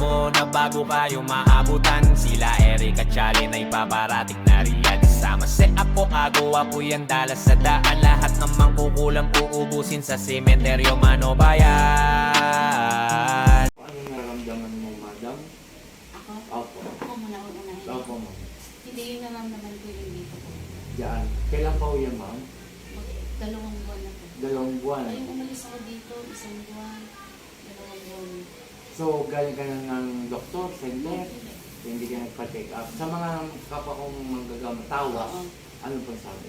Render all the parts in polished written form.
ko na bago kayo maabutan, sila Eric at Charlie na ipaparating na riyan. Sama si Apo, Apo yan dalas sa daan. Lahat ng mangkukulam uubusin sa sementeryo Manobayan. Ano nararamdaman mo, madam? Ako? Opo. Ako muna unahin. Opo, ma'am. Hindi yun nararamdaman ko yung dito ko. Diyan. Kailan pa uyan, ma'am? 2 buwan na po. 2 buwan. Ay, umalis ako dito, 1 buwan, 2 buwan. So, galing ka na ng doktor, center, hindi ka nagpa-check up. Sa mga kapwa kong manggagamot, tawa, Oo. ano pa sabi?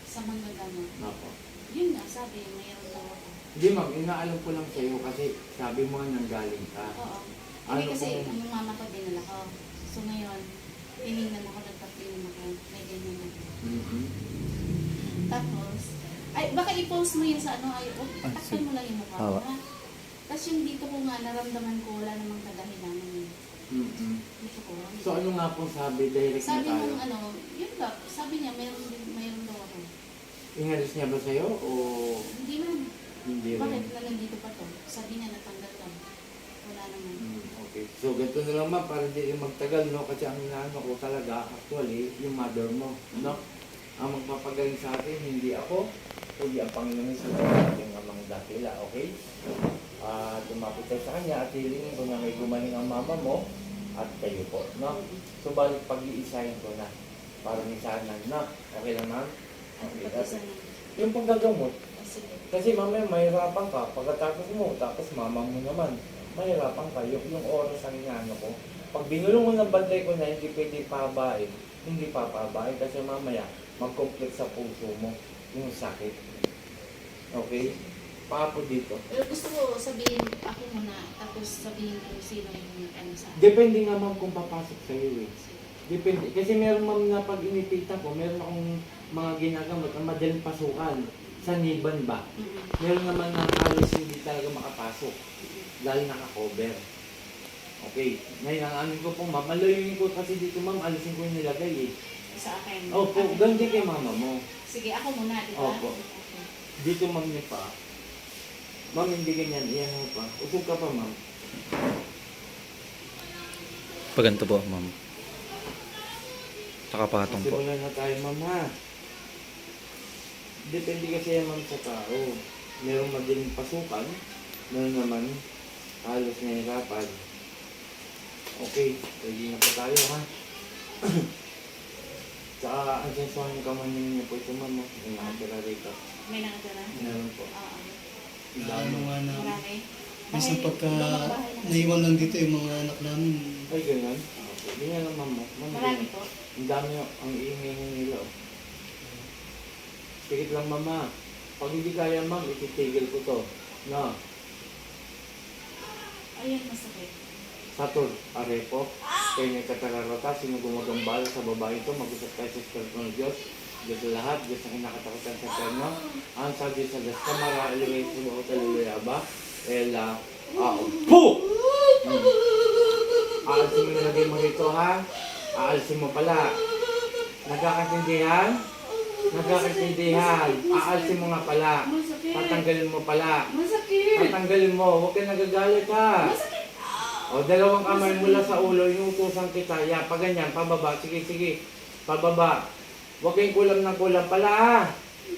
Sa manggagama. Opo. Yun nga, sabi, mayroon daw ako. Hindi, ma'am, inaalam ko lang sa'yo kasi sabi mo nanggaling ka. Oo. Ano Hindi kasi, kung- yung mama ko dinala ko. So ngayon, tinignan ako, nagpatingin ako, may ganyan na. Mm-hmm. Tapos, ay, baka i-post mo yun sa ano, ay, takpan mo lang yung mukha mo, ha? Tapos yung dito ko nga, naramdaman ko, wala namang kadahilanan yun. Mm-hmm. Dito ko. So, ano nga po sabi? Direct Sabi na tayo. nung ano, yun ba, sabi niya, mayroon daw ako. Inalis niya ba sa'yo o Hindi man. hindi Bakit rin? na nandito pa to? Sabi niya, natanggal lang. Wala naman. Okay. So, ganito na lang ma'am, para hindi rin magtagal, no? Kasi ang inaano ko talaga, actually, yung mother mo, no? Ang magpapagaling sa atin, hindi ako, kundi ang Panginoon sa ating amang dakila, okay? Tumapit tayo sa kanya at hilingin ko na may gumaling ang mama mo at kayo po, no? So, balik pag-iisahin ko na. Para minsan lang, no? Okay lang, ma'am? Okay. Pag-isa That's, na. yung paggagamot, Sige. kasi mamaya mahirapan ka, pagkatapos mo, tapos mama mo naman, mahirapan ka, yung oras ang inaano ko. Pag binulong mo ng bantay ko na hindi pwede pahabain, hindi papahabain kasi mamaya mag-complete sa puso mo yung sakit. Okay? Papo dito. Pero gusto ko sabihin ako muna, tapos sabihin ko sino yung ano sa akin. Depende nga ma'am kung papasok sa'yo eh. Depende. Kasi meron ma'am na pag inipitan ko, meron akong mga ginagamot na madaling pasukan. Sa Niban ba? Meron naman na halos hindi talaga makapasok. Dahil naka-cover. Okay. Ngayon, ang amin ko pong ma'am, malayuin ko kasi dito ma'am, alisin ko yung nilagay eh. Sa akin. Opo, Akin. ganun din kay mama mo. Sige, ako muna, di ba? Opo. Okay. Dito ma'am niya pa. Ma'am, hindi ganyan. Iyan mo pa. Usog ka pa ma'am. Paganto po, ma'am. Nakapatong po. Simulan na tayo ma'am ha. Depende kasi yan ma'am sa tao. Merong madaling pasukan. Meron naman halos nahirapan. Okay, ready na po tayo ha. Tsaka ang sensuhan yung kamay niyo po ito ma'am. May nakatira rito. May nakatira? Meron po. Oo. Ang Ano dami. nga na, Marami? minsan Bahay- pagka ibang bahay na kasi. naiwan lang dito yung mga anak namin, Ay, ganun. Okay. Ganyan lang ma'am. Ma'am, Marami ganyan. po. Ang dami ang iingay nila. Oh. Pikit lang mama. Pag hindi kaya ma'am, ititigil ko to. No. Ayun, masakit. Satur, arepo. Kaya niya katararata. Sino gumagambala sa babae ito? Mag-usap tayo sa Espiritu ng Diyos. Diyos sa lahat. Diyos ang kinakatakutan sa Eterno. Ang sa Diyos sa Diyos. Kamara, ilimay sa mga taluloy ba? Ela, po! Aalsin mo nilagay mo rito ha? Aalsin mo pala. Nagkakatindihan? Nagkakatindihan. Aalsin mo nga pala. Masakit. Tatanggalin mo pala. Masakit. Tatanggalin mo. Huwag ka nagagalit ha. Masakit. O, dalawang kamay mula sa ulo. Inutusan kita. Ya, pa ganyan. Pababa. Sige, sige. Pababa. Huwag kayong kulam ng kulam pala ha.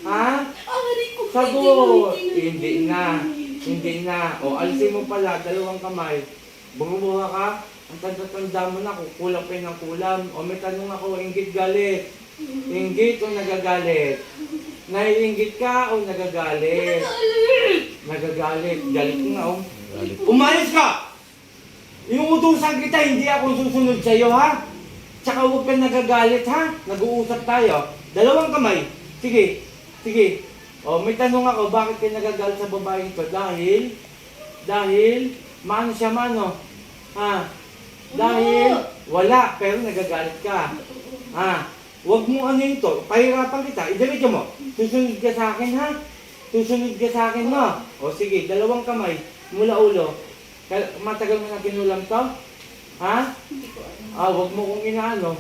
Ha? Aray ko. Sagot! Hindi na. Hindi na. O, alisin mo pala. Dalawang kamay. Bumubuha ka. Ang tanda-tanda mo na kung kulang pa yun ng kulam. O, may tanong ako. Inggit galit. Inggit o nagagalit? Naiinggit ka o nagagalit? Nagagalit. Galit ko nga, oh. Umalis ka! Inuutusan kita, hindi ako susunod sa'yo, ha? Tsaka huwag kang nagagalit, ha? Nag-uusap tayo. Dalawang kamay. Sige. Sige. O, may tanong ako, bakit kayo nagagalit sa babaeng ito? Dahil, maano siya mano? Ha? Dahil, wala, pero nagagalit ka. Ha? Huwag mo ano yun to, pahirapan kita, idiretso mo. Susunod ka sa akin ha? Susunod ka sa akin no? O sige, dalawang kamay, mula ulo. Matagal mo na kinulam to? Ha? Hindi ko alam. Huwag mo kong inaano.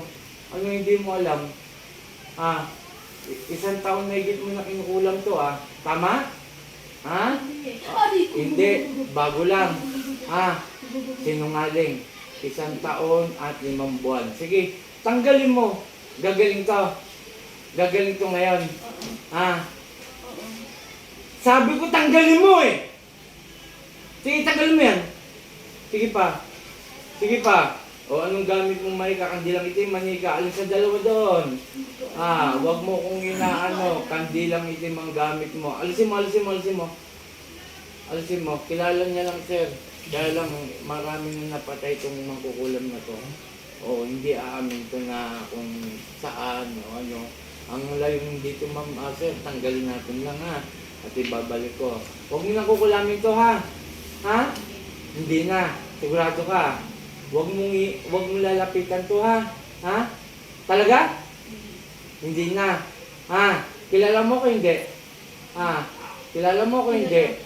Ano hindi mo alam? Isang taon na higit mo na kinukulam to Tama? Ha? Aray ko. Hindi, bago lang. Sinungaling. 1 taon at 5 buwan. Sige, tanggalin mo. Gagaling to. Gagaling to ngayon. Ha? Oo. Sabi ko tanggalin mo eh. Sige, tanggalin mo yan. Sige pa. Sige pa. O anong gamit mong may kakandilang itim, manika, alin sa dalawa doon. Wag mo kong inaano, kandilang itim ang gamit mo. Alisin mo, alisin mo, alisin mo. Alisin mo, kilala niya lang sir. Kaya lang maraming napatay itong mangkukulam na to. O hindi aamin to na kung saan o ano. Ang layong dito ma'am, sir, tanggalin natin lang ha. At ibabalik ko. Huwag mo nang kukulamin to ha. Ha? Hindi na. Sigurado ka. Huwag mong lalapitan to ha. Ha? Talaga? Hindi na. Ha? Kilala mo ko hindi? Ha? Kilala mo ko hindi?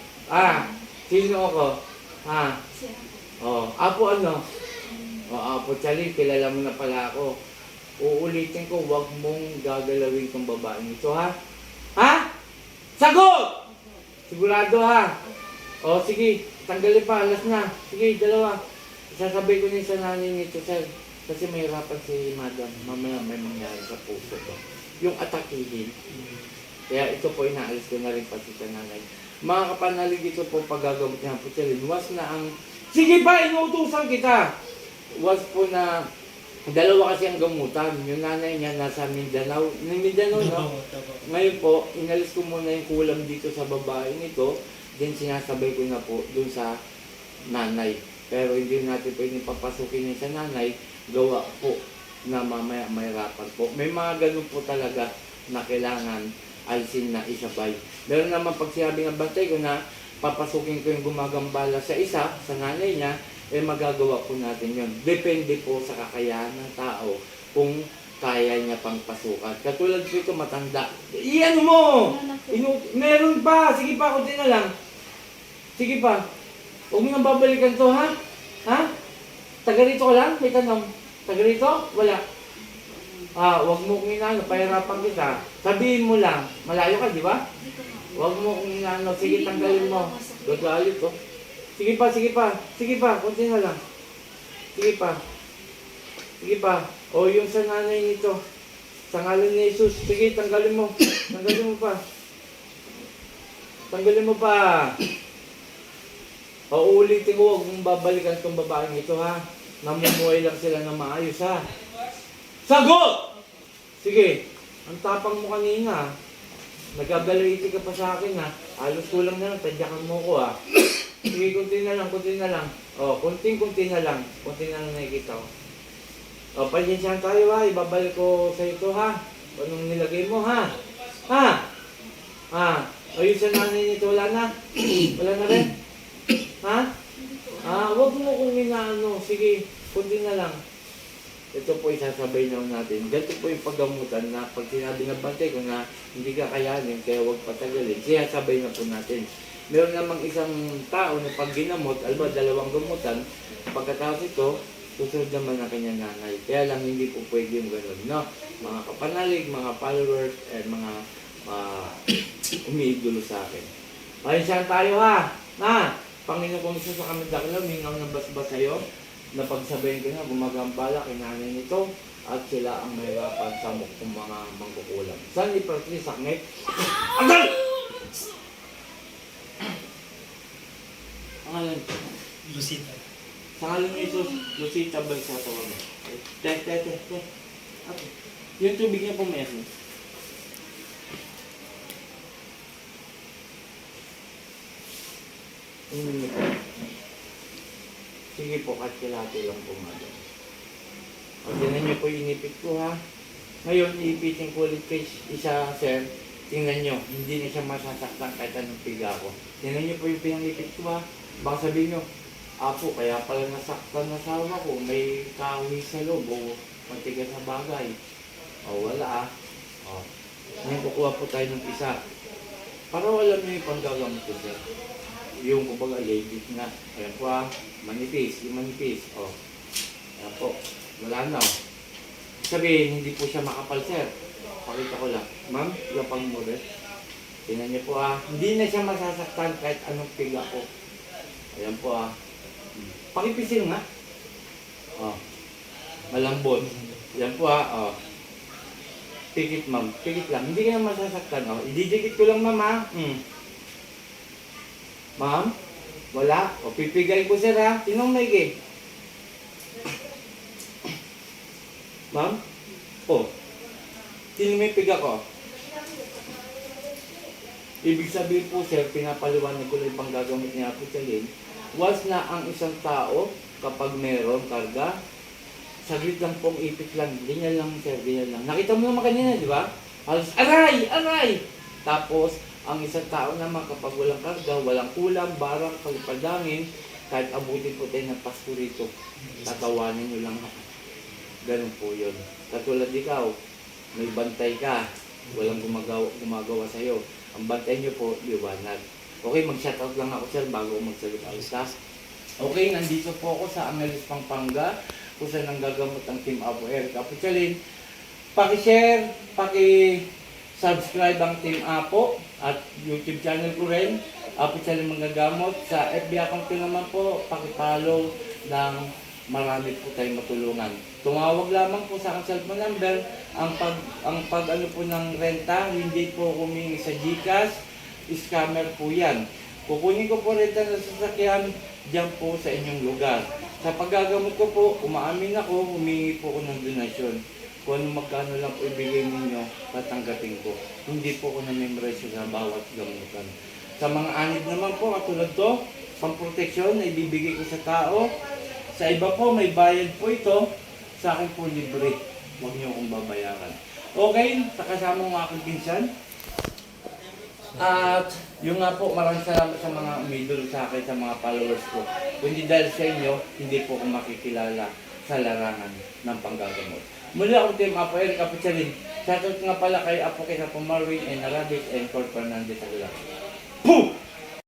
Sino ako? Ha? Siya. Apo ano? Apo Chali, kilala mo na pala ako. Uulitin ko, huwag mong gagalawin tong babaeng ito ha? Ha? Sagot! Sigurado ha? Sige, tanggalin pa, alas na. Sige, dalawa. Isasabay ko sa nanay nito, sir. Kasi may hirapan si madam. Mamaya may mangyari sa puso ko. Yung atakihin. Kaya ito po, inaalis ko na rin pati sa nanay. Mga kapanalig, ito po paggagamot niya po sir. Was na ang... Sige pa, inuutusan kita! Was po na... Dalawa kasi ang gamutan. Yung nanay niya nasa Mindanao. Mindanao, no? Ngayon po, inalis ko muna yung kulam dito sa babaeng ito. Then sinasabay ko na po dun sa nanay. Pero hindi natin pwedeng papasukin yun sa nanay. Gawa po na mamaya may rapat po. May mga ganun po talaga na kailangan alisin na isabay. Meron naman pag sinabi ng bantay ko na papasukin ko yung gumagambala sa isa, sa nanay niya, magagawa po natin yun. Depende po sa kakayahan ng tao kung kaya niya pang pasukan. Katulad po ito, matanda. Iyan mo! Meron pa! Sige pa, kunti na lang. Sige pa. Huwag mo nang babalikan to, ha? Ha? Taga rito ka lang? May tanong. Taga rito? Wala. Huwag mo kong inaano, pahirapan kita. Sabihin mo lang, malayo ka, di ba? Huwag mo kong inaano, sige tanggalin mo. Gagalit ko. Sige pa, sige pa. Sige pa, kunti na lang. Sige pa. Sige pa. Yung sa nanay nito. Sa ngalan ni Jesus. Sige, tanggalin mo. Tanggalin mo pa. Tanggalin mo pa. Uulitin ko, huwag mong babalikan itong babaeng ito ha. Namumuhay lang sila na maayos ha. Sagot! Sige, ang tapang mo kanina. Nagagalaiti ka pa sa akin ha. Alos kulang na lang, tadyakan mo ko ha. Sige, kunti na lang, kunti na lang. Kunti na lang. Kunti na lang nakikita ko. Pasensyahan tayo ha. Ibabalik ko sa ito ha. Anong nilagay mo ha? Ha? Yung sa nanay nito, wala na? Wala na rin? Ha? Huwag mo kong inaano. Sige, kunti na lang. Ito po isasabay na natin. Ganito po yung paggamutan na pag sinabi ng bantay ko na hindi ka kayanin, kaya huwag patagalin. Siya sabay na po natin. Meron namang isang tao na pag ginamot, alba 2 gamutan, pagkatapos ito, susunod naman ang kanyang nanay. Kaya lang hindi po pwede yung gano'n, no? Mga kapanalig, mga followers, and mga umiidolo sa akin. Pasensyahan tayo ha! Panginoon kong isa sa kami dakla, mingaw ng basbas sa'yo, na pagsabayin ko na, gumagambala kay nanay nito, at sila ang mahirapan sa mukong mga mangkukulam. Saan ni Pertli saknit? Agal! Ang alam ko. Lucita. Sa ngalan ni Jesus, Lucita ba sa tawa mo? Te. Okay. Yung tubig niya po meron. Sige po, kahit kilati lang po madam. Tingnan niyo po yung inipit ko ha. Ngayon, iipitin ko ulit kay isa, sir. Tingnan niyo, hindi na siya masasaktan kahit anong piga ko. Tingnan niyo po yung pinangipit ko ha. Baka sabihin niyo, Apo, kaya pala nasaktan na sawa ko, may kahoy sa loob o matigas na bagay. Wala Ngayon kukuha po tayo ng isa. Para wala niyo yung panggagamot ko sir. Yung kumbaga legit na. Ayan po manipis, yung manipis. Ayan po, wala na Sabihin, hindi po siya makapal sir. Pakita ko lang. Ma'am, lapang mo rin. Tingnan niyo po hindi na siya masasaktan kahit anong piga ko. Ayan po Pakipisil nga. Malambot. Yan po ha, oh. Pikit ma'am, pikit lang. Hindi ka na masasaktan, oh. Ididikit ko lang ma'am ha. Ma'am, wala. O pipigay ko sir ha. Sinong maigi? Ma'am? Oh. Sino may piga ko? Ibig sabihin po sir, pinapaliwanag ko lang yung panggagamit niya po sa lin. Once na ang isang tao, kapag meron karga, saglit lang pong ipit lang. Ganyan lang sir, ganyan lang. Nakita mo naman kanina, di ba? Halos, aray! Aray! Tapos, ang isang tao naman kapag walang karga, walang kulam, barang, pagpadangin, kahit abutin po tayo ng pasto rito, tatawanin nyo lang ako. Ganun po yun. Katulad ikaw, may bantay ka, walang gumagawa sa'yo. Ang bantay nyo po, liwanag. Okay, mag-shoutout lang ako sir bago magsalita. Okay, nandito po ako sa Angeles, Pampanga, kung saan nanggagamot ang Team Apo Eric Apichalin. Paki-share, paki-subscribe ang Team Apo at YouTube channel ko rin, Apichalin Manggagamot. Sa FB account ko naman po, paki-follow ng marami po tayong matulungan. Tumawag lamang po sa aking cellphone number. Ang pag ano po ng renta, hindi po humingi sa GCash, scammer po yan. Kukunin ko po renta ng sasakyan dyan po sa inyong lugar. Sa paggagamot ko po, umaamin ako, humingi po ako ng donasyon. Kung ano magkano lang po ibigay ninyo, tatanggapin ko. Hindi po ako na-memorize sa bawat gamutan. Sa mga anid naman po, katulad to, pang-proteksyon na ibibigay ko sa tao. Sa iba po, may bayad po ito. Sa akin po libre. Huwag niyo akong babayaran. Okay, sa kasama ng aking pinsan. At yung nga po, maraming salamat sa mga umidol sa akin, sa mga followers ko. Kundi dahil sa inyo, hindi po ako makikilala sa larangan ng panggagamot. Muli ako Team Apo Eric Apichalin. Shoutout nga pala kay Apo Kesa Pumarwin and Arabic and Fort Fernandez Aguilar. Boom!